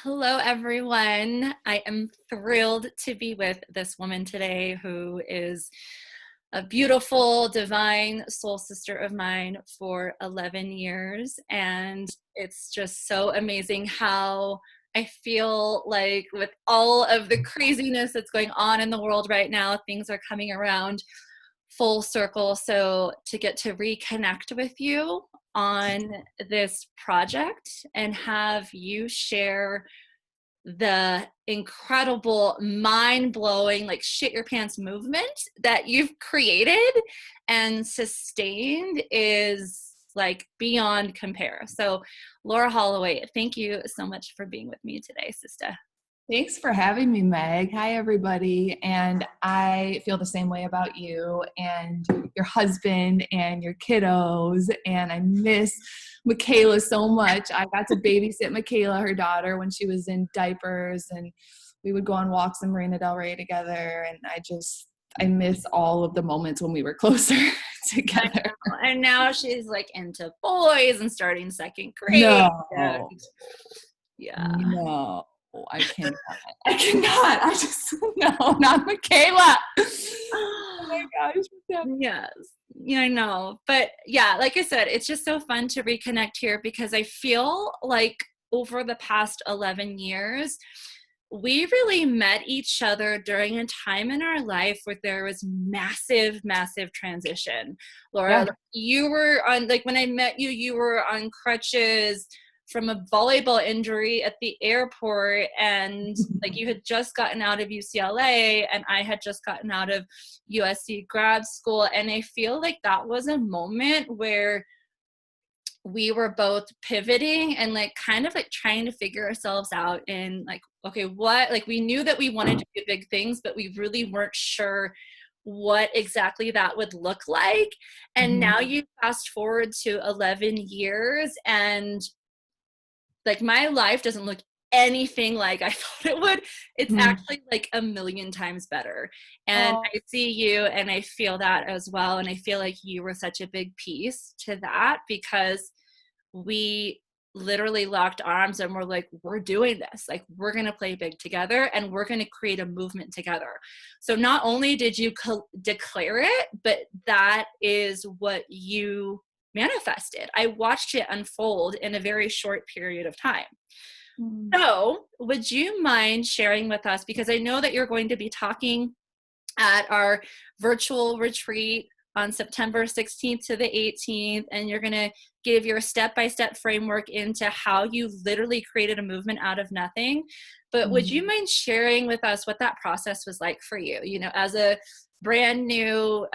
Hello, everyone. I am thrilled to be with this woman today who is a beautiful, divine soul sister of mine for 11 years. And it's just so amazing how I feel like with all of the craziness that's going on in the world right now, things are coming around full circle. So to get to reconnect with you on this project and have you share the incredible, mind-blowing, like shit your pants movement that you've created and sustained is like beyond compare. So Laura Holloway, thank you so much for being with me today, sister. Thanks for having me, Meg. Hi, everybody. And I feel the same way about you and your husband and your kiddos. And I miss Michaela so much. I got to babysit Michaela, her daughter, when she was in diapers, and we would go on walks in Marina Del Rey together. And I miss all of the moments when we were closer together. And now she's like into boys and starting second grade. No. Yeah. No. I cannot. No, not Michaela. Oh my gosh. Yes. Yeah, I know. But yeah, like I said, it's just so fun to reconnect here because I feel like over the past 11 years, we really met each other during a time in our life where there was massive, massive transition. Laura, Yeah. you were on, like when I met you, you were on crutches from a volleyball injury at the airport, and like you had just gotten out of UCLA and I had just gotten out of USC grad school. And I feel like that was a moment where we were both pivoting and like kind of like trying to figure ourselves out in like, okay, what, like we knew that we wanted to do big things, but we really weren't sure what exactly that would look like. And now you fast forward to 11 years and like my life doesn't look anything like I thought it would. It's actually like a million times better. And I see you and I feel that as well. And I feel like you were such a big piece to that because we literally locked arms and we're like, we're doing this. Like, we're going to play big together and we're going to create a movement together. So not only did you declare it, but that is what you manifested. I watched it unfold in a very short period of time. So would you mind sharing with us, because I know that you're going to be talking at our virtual retreat on September 16th to the 18th, and you're going to give your step-by-step framework into how you literally created a movement out of nothing. But would you mind sharing with us what that process was like for you, you know, as a brand new,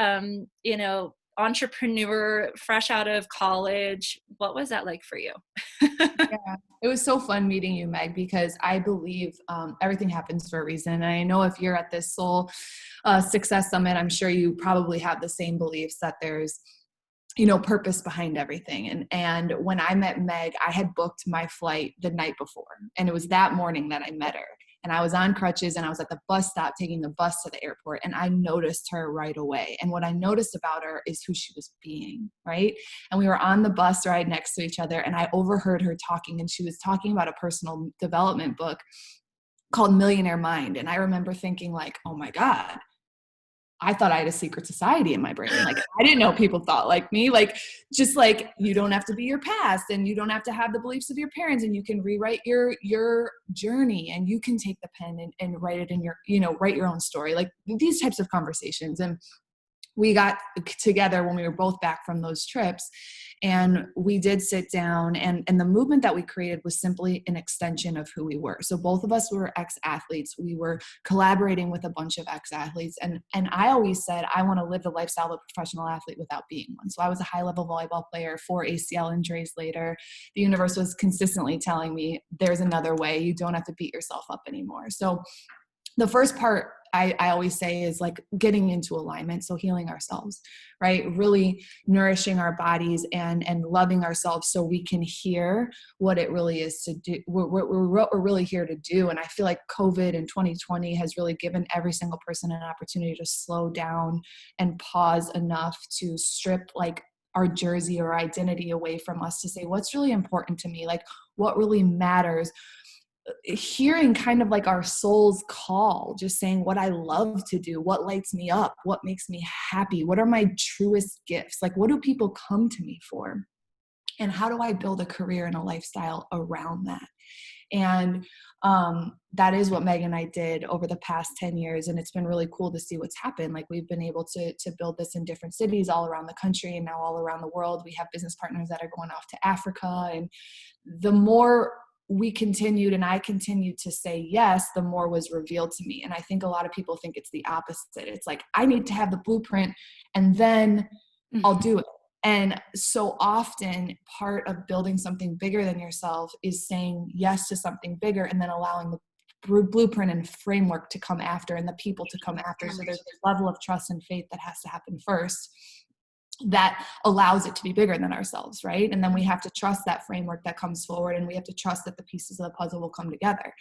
you know, entrepreneur fresh out of college? What was that like for you? Yeah, it was so fun meeting you, Meg, because I believe everything happens for a reason. And I know if you're at this Soul Success Summit, I'm sure you probably have the same beliefs that there's, you know, purpose behind everything. And when I met Meg, I had booked my flight the night before, and it was that morning that I met her. And I was on crutches and I was at the bus stop taking the bus to the airport, and I noticed her right away. And what I noticed about her is who she was being, right? And we were on the bus ride next to each other, and I overheard her talking, and she was talking about a personal development book called Millionaire Mind. And I remember thinking like, oh my God, I thought I had a secret society in my brain. Like, I didn't know people thought like me. Like, just like, you don't have to be your past, and you don't have to have the beliefs of your parents, and you can rewrite your journey, and you can take the pen and write it in your, you know, write your own story. Like these types of conversations. And we got together when we were both back from those trips, and we did sit down, and the movement that we created was simply an extension of who we were. So both of us were ex-athletes. We were collaborating with a bunch of ex-athletes. And I always said, I want to live the lifestyle of a professional athlete without being one. So I was a high-level volleyball player, 4 ACL injuries later. The universe was consistently telling me, there's another way. You don't have to beat yourself up anymore. So the first part I always say is like getting into alignment. So healing ourselves, right? Really nourishing our bodies and loving ourselves so we can hear what it really is to do. What we're really here to do. And I feel like COVID in 2020 has really given every single person an opportunity to slow down and pause enough to strip like our jersey or identity away from us to say, what's really important to me? Like what really matters? hearing kind of like our soul's call, just saying what I love to do, what lights me up, what makes me happy, what are my truest gifts, like what do people come to me for, and how do I build a career and a lifestyle around that. And that is what Meg and I did over the past 10 years. And it's been really cool to see what's happened. Like we've been able to build this in different cities all around the country and now all around the world. We have business partners that are going off to Africa. And the more we continued and I continued to say yes, the more was revealed to me. And I think a lot of people think it's the opposite. It's like, I need to have the blueprint and then I'll do it. And so often part of building something bigger than yourself is saying yes to something bigger and then allowing the blueprint and framework to come after and the people to come after. So there's this level of trust and faith that has to happen first that allows it to be bigger than ourselves, right? And then we have to trust that framework that comes forward, and we have to trust that the pieces of the puzzle will come together.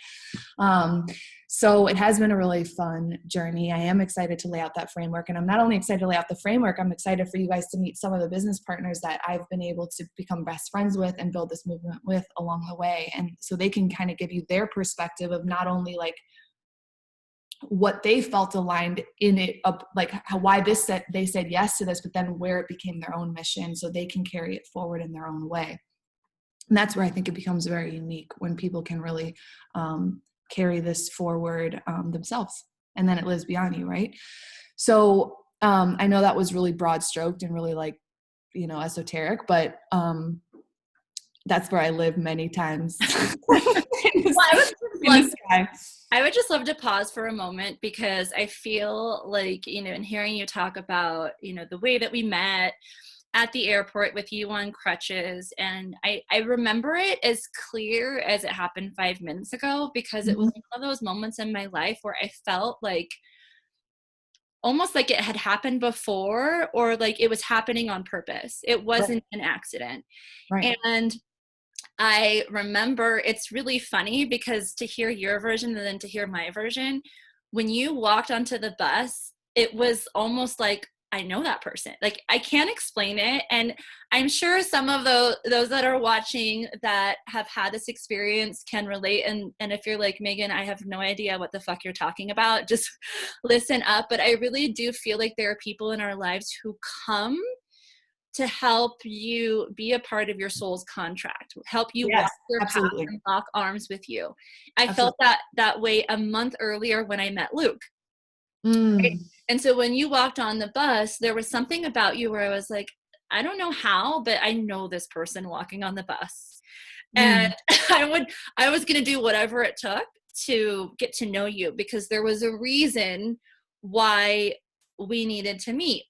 So it has been a really fun journey. I am excited to lay out that framework, and I'm not only excited to lay out the framework, I'm excited for you guys to meet some of the business partners that I've been able to become best friends with and build this movement with along the way. And so they can kind of give you their perspective of not only like what they felt aligned in it, like why they said yes to this, but then where it became their own mission so they can carry it forward in their own way. And that's where I think it becomes very unique, when people can really carry this forward themselves, and then it lives beyond you, right? So I know that was really broad stroked and really like, esoteric, but that's where I live many times. I would just love to pause for a moment, because I feel like, in hearing you talk about, the way that we met at the airport with you on crutches. And I remember it as clear as it happened 5 minutes ago, because it was one of those moments in my life where I felt like almost like it had happened before, or like it was happening on purpose. It wasn't an accident. Right. And I remember, it's really funny because to hear your version and then to hear my version, when you walked onto the bus, it was almost like, I know that person. Like, I can't explain it. And I'm sure some of those that are watching that have had this experience can relate. And if you're like, Megan, I have no idea what the fuck you're talking about, just listen up. But I really do feel like there are people in our lives who come to help you be a part of your soul's contract, help you walk your path and lock arms with you. I felt that way a month earlier when I met Luke. Right? And so when you walked on the bus, there was something about you where I was like, I don't know how, but I know this person walking on the bus. And I was going to do whatever it took to get to know you, because there was a reason why we needed to meet.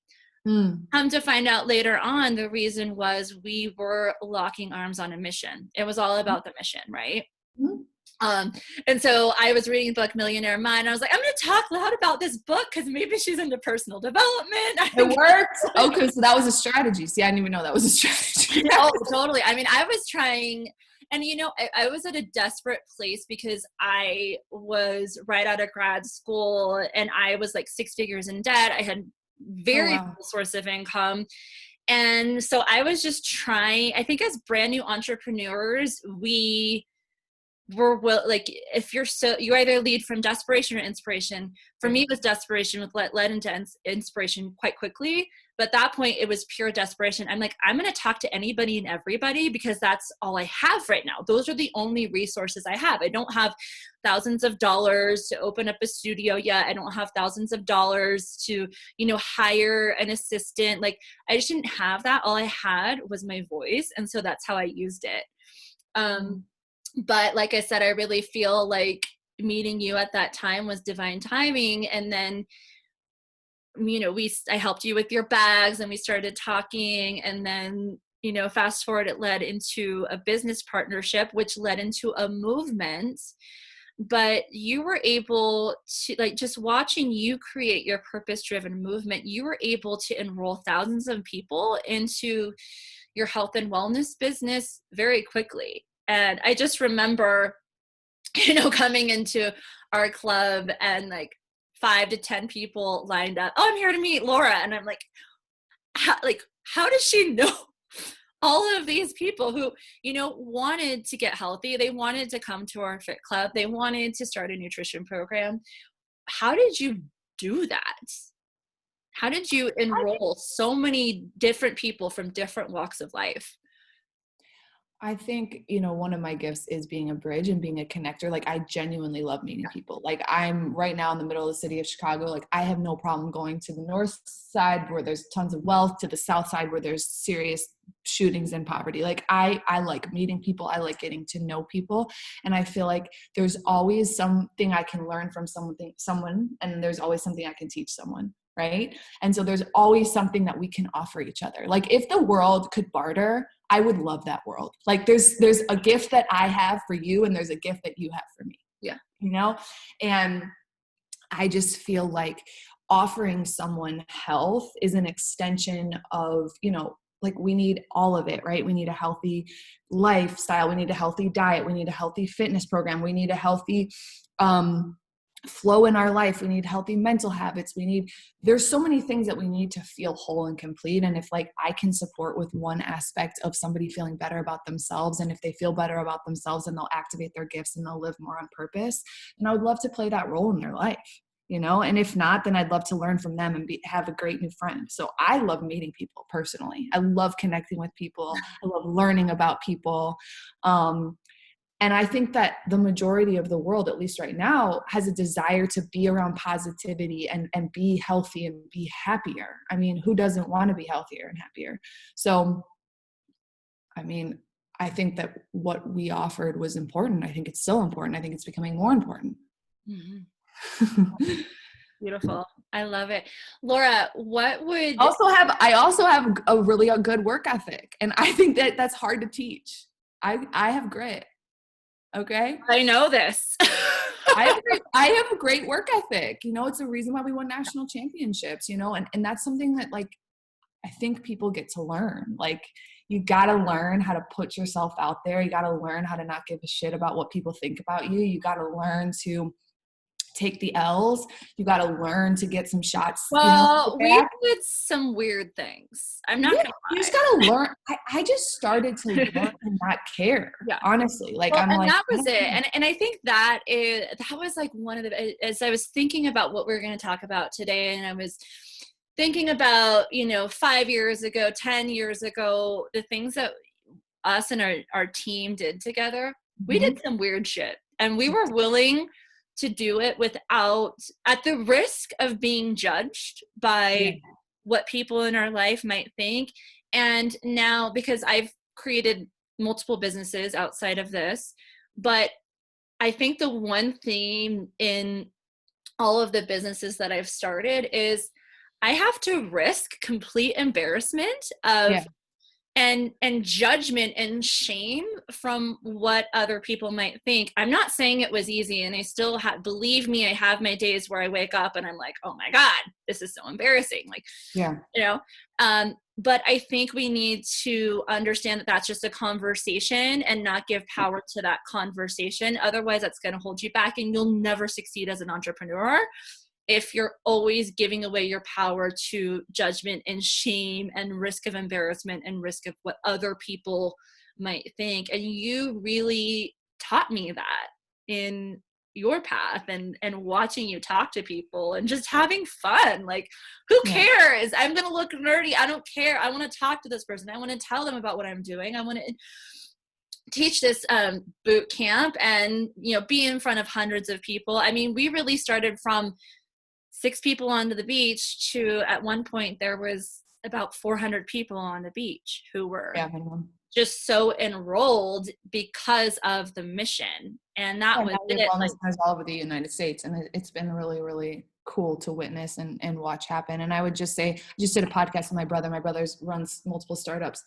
Come to find out later on, the reason was we were locking arms on a mission. It was all about the mission, right? And so I was reading the book Millionaire Mind. I was like, I'm going to talk loud about this book because maybe she's into personal development. It worked. Okay, so that was a strategy. See, I didn't even know that was a strategy. Oh, totally. I mean, I was trying, and I was at a desperate place because I was right out of grad school and I was like 6 figures in debt. I had very little source of income. And so I was just trying, I think as brand new entrepreneurs, we were like, if you either lead from desperation or inspiration. For me, it was desperation with led into inspiration quite quickly. But at that point, it was pure desperation. I'm like, I'm going to talk to anybody and everybody because that's all I have right now. Those are the only resources I have. I don't have thousands of dollars to open up a studio yet. I don't have thousands of dollars to, hire an assistant. Like, I just didn't have that. All I had was my voice. And so that's how I used it. But like I said, I really feel like meeting you at that time was divine timing. And then, I helped you with your bags and we started talking, and then, fast forward, it led into a business partnership, which led into a movement. But you were able to, like, just watching you create your purpose-driven movement, you were able to enroll thousands of people into your health and wellness business very quickly. And I just remember, coming into our club and like 5 to 10 people lined up. Oh, I'm here to meet Laura. And I'm like, how does she know all of these people who, you know, wanted to get healthy. They wanted to come to our fit club. They wanted to start a nutrition program. How did you do that? How did you enroll so many different people from different walks of life? I think, you know, one of my gifts is being a bridge and being a connector. Like, I genuinely love meeting people. Like, I'm right now in the middle of the city of Chicago. Like, I have no problem going to the north side where there's tons of wealth, to the south side where there's serious shootings and poverty. Like, I like meeting people. I like getting to know people. And I feel like there's always something I can learn from someone, and there's always something I can teach someone. Right. And so there's always something that we can offer each other. Like, if the world could barter, I would love that world. Like, there's a gift that I have for you, and there's a gift that you have for me. Yeah. You know? And I just feel like offering someone health is an extension of, you know, like, we need all of it, right? We need a healthy lifestyle. We need a healthy diet. We need a healthy fitness program. We need a healthy, flow in our life. We need healthy mental habits. There's so many things that we need to feel whole and complete. And if, like, I can support with one aspect of somebody feeling better about themselves, and if they feel better about themselves, and they'll activate their gifts and they'll live more on purpose, then I would love to play that role in their life, you know? And if not, then I'd love to learn from them and have a great new friend. So I love meeting people personally. I love connecting with people. I love learning about people. And I think that the majority of the world, at least right now, has a desire to be around positivity and be healthy and be happier. I mean, who doesn't want to be healthier and happier? So, I mean, I think that what we offered was important. I think it's so important. I think it's becoming more important. Mm-hmm. Beautiful. I love it. Laura, what would... I also have a really good work ethic. And I think that that's hard to teach. I have grit. Okay. I know this. I have a great work ethic. You know, it's a reason why we won national championships, you know, and that's something that, like, I think people get to learn. Like, you got to learn how to put yourself out there. You got to learn how to not give a shit about what people think about you. You got to learn to take the L's. You got to learn to get some shots. Well, we did some weird things. I'm not gonna lie. You just got to learn. I just started to learn and not care. Yeah. Honestly. Like, well, that was it. And I think that was like one of the, as I was thinking about what we we're going to talk about today, and I was thinking about, you know, 5 years ago, 10 years ago, the things that us and our team did together, we did some weird shit, and we were willing to do it without, at the risk of being judged by what people in our life might think. And now, because I've created multiple businesses outside of this, but I think the one theme in all of the businesses that I've started is I have to risk complete embarrassment of and judgment and shame from what other people might think. I'm not saying it was easy, and I still believe me, I have my days where I wake up and I'm like, oh my God, this is so embarrassing. Like, you know, but I think we need to understand that that's just a conversation and not give power to that conversation. Otherwise, that's going to hold you back, and you'll never succeed as an entrepreneur if you're always giving away your power to judgment and shame and risk of embarrassment and risk of what other people might think. And you really taught me that in your path, and watching you talk to people and just having fun. Like, who cares? I'm going to look nerdy. I don't care. I want to talk to this person. I want to tell them about what I'm doing. I want to teach this boot camp and, you know, be in front of hundreds of people. I mean, we really started from 6 people on the beach to, at one point, there was about 400 people on the beach who were just so enrolled because of the mission. And that was it. Like, all over the United States. And it's been really, really cool to witness and watch happen. And I would just say, I just did a podcast with my brother. My brother runs multiple startups.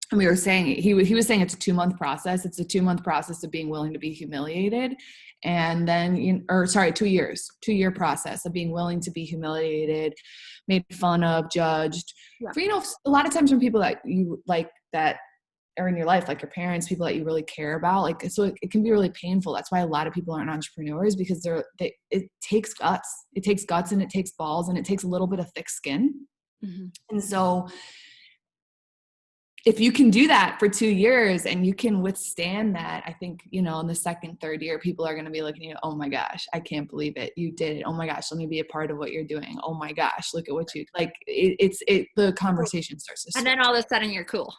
And we were saying, he was saying it's a 2-month process. It's a 2-month process of being willing to be humiliated. And then, 2-year process of being willing to be humiliated, made fun of, judged. For, you know, a lot of times from people that you like, that are in your life, like your parents, people that you really care about, like, so it can be really painful. That's why a lot of people aren't entrepreneurs, because it takes guts. It takes guts, and it takes balls, and it takes a little bit of thick skin. And so if you can do that for 2 years and you can withstand that, I think, in the second, third year, people are going to be looking at you, oh my gosh, I can't believe it. You did it. Oh my gosh, let me be a part of what you're doing. Oh my gosh, look at what you like. The conversation starts to And switch. then all of a sudden you're cool.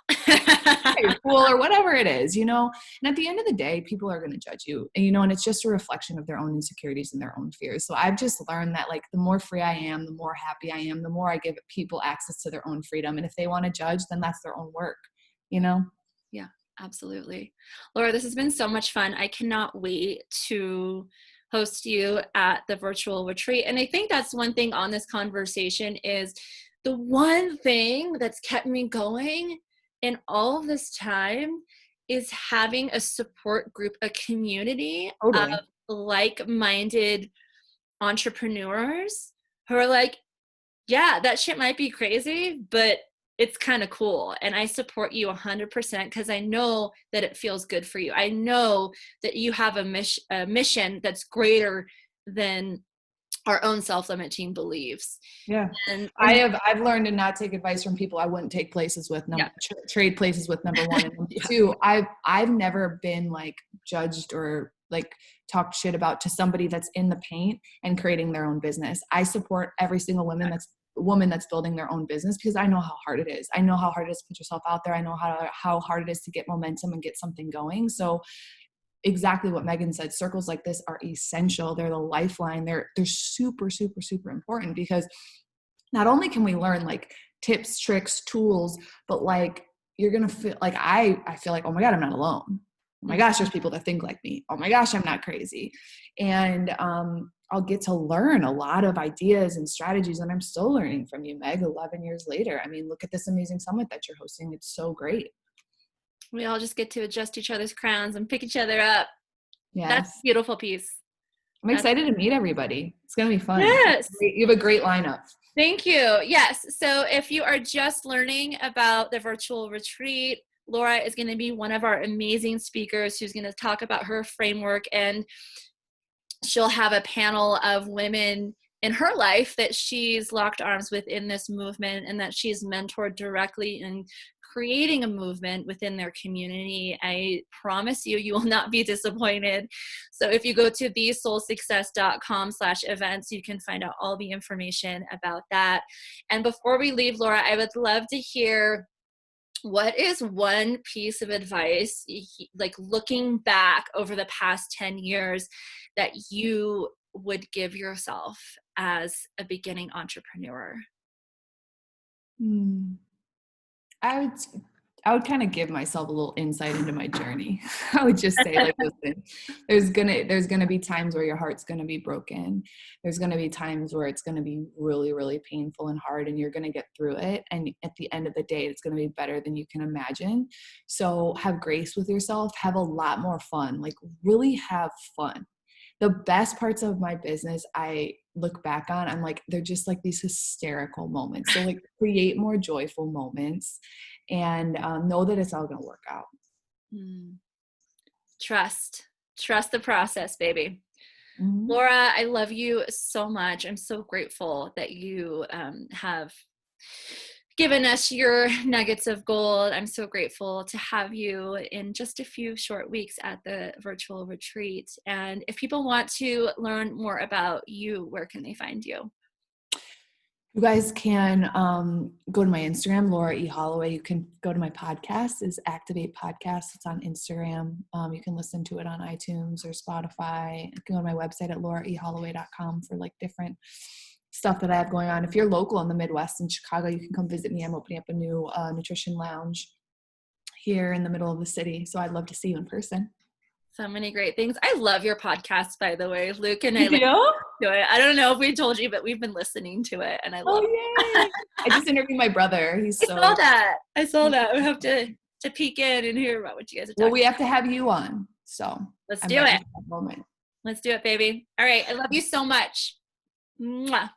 You're cool or whatever it is, And at the end of the day, people are going to judge you, and it's just a reflection of their own insecurities and their own fears. So I've just learned that like the more free I am, the more happy I am, the more I give people access to their own freedom. And if they want to judge, then that's their own work, Yeah, absolutely. Laura, this has been so much fun. I cannot wait to host you at the virtual retreat. And I think that's one thing on this conversation is the one thing that's kept me going in all of this time is having a support group, a community totally. of like-minded entrepreneurs who are like, yeah, that shit might be crazy, but it's kind of cool. And I support you 100% because I know that it feels good for you. I know that you have a mission that's greater than our own self-limiting beliefs. Yeah. And I've learned to not take advice from people I wouldn't take places with, trade places with, number one. And number two, I've never been like judged or like talked shit about to somebody that's in the paint and creating their own business. I support every single woman that's building their own business because I know how hard it is. I know how hard it is to put yourself out there. I know how hard it is to get momentum and get something going. So exactly what Megan said, circles like this are essential. They're the lifeline. They're super, super, super important because not only can we learn like tips, tricks, tools, but like you're going to feel like, I feel like, oh my God, I'm not alone. Oh my gosh, there's people that think like me. Oh my gosh, I'm not crazy. And I'll get to learn a lot of ideas and strategies. And I'm still learning from you, Meg, 11 years later. I mean, look at this amazing summit that you're hosting. It's so great. we all just get to adjust each other's crowns and pick each other up. Yes. That's a beautiful piece. I'm excited to meet everybody. It's going to be fun. Yes. You have a great lineup. Thank you. Yes. So if you are just learning about the virtual retreat, Laura is going to be one of our amazing speakers who's going to talk about her framework, and she'll have a panel of women in her life that she's locked arms with in this movement and that she's mentored directly in creating a movement within their community. I promise you, you will not be disappointed. So if you go to thesoulsuccess.com/events, you can find out all the information about that. And before we leave, Laura, I would love to hear, what is one piece of advice, like looking back over the past 10 years, that you would give yourself as a beginning entrepreneur? I would kind of give myself a little insight into my journey. I would just say, like, listen, there's gonna be times where your heart's gonna be broken. There's gonna be times where it's gonna be really, really painful and hard, and you're gonna get through it. And at the end of the day, it's gonna be better than you can imagine. So have grace with yourself. Have a lot more fun. Like, really have fun. The best parts of my business, I look back on, I'm like, they're just like these hysterical moments. So like, create more joyful moments and know that it's all going to work out. Trust the process, baby. Mm-hmm. Laura, I love you so much. I'm so grateful that you have given us your nuggets of gold. I'm so grateful to have you in just a few short weeks at the virtual retreat. And if people want to learn more about you, where can they find you? You guys can go to my Instagram, Laura E. Holloway. You can go to my podcast, is Activate Podcast. It's on Instagram. You can listen to it on iTunes or Spotify. You can go to my website at lauraeholloway.com for like different stuff that I have going on. If you're local in the Midwest in Chicago, you can come visit me. I'm opening up a new nutrition lounge here in the middle of the city. So I'd love to see you in person. So many great things. I love your podcast, by the way. Luke and I listen to it. I don't know if we told you, but we've been listening to it, and I love it. I just interviewed my brother. I saw that. We have to peek in and hear about what you guys are talking about. Well, we have to have you on. So let's do it. Moment. Let's do it, baby. All right. I love you so much. Mwah.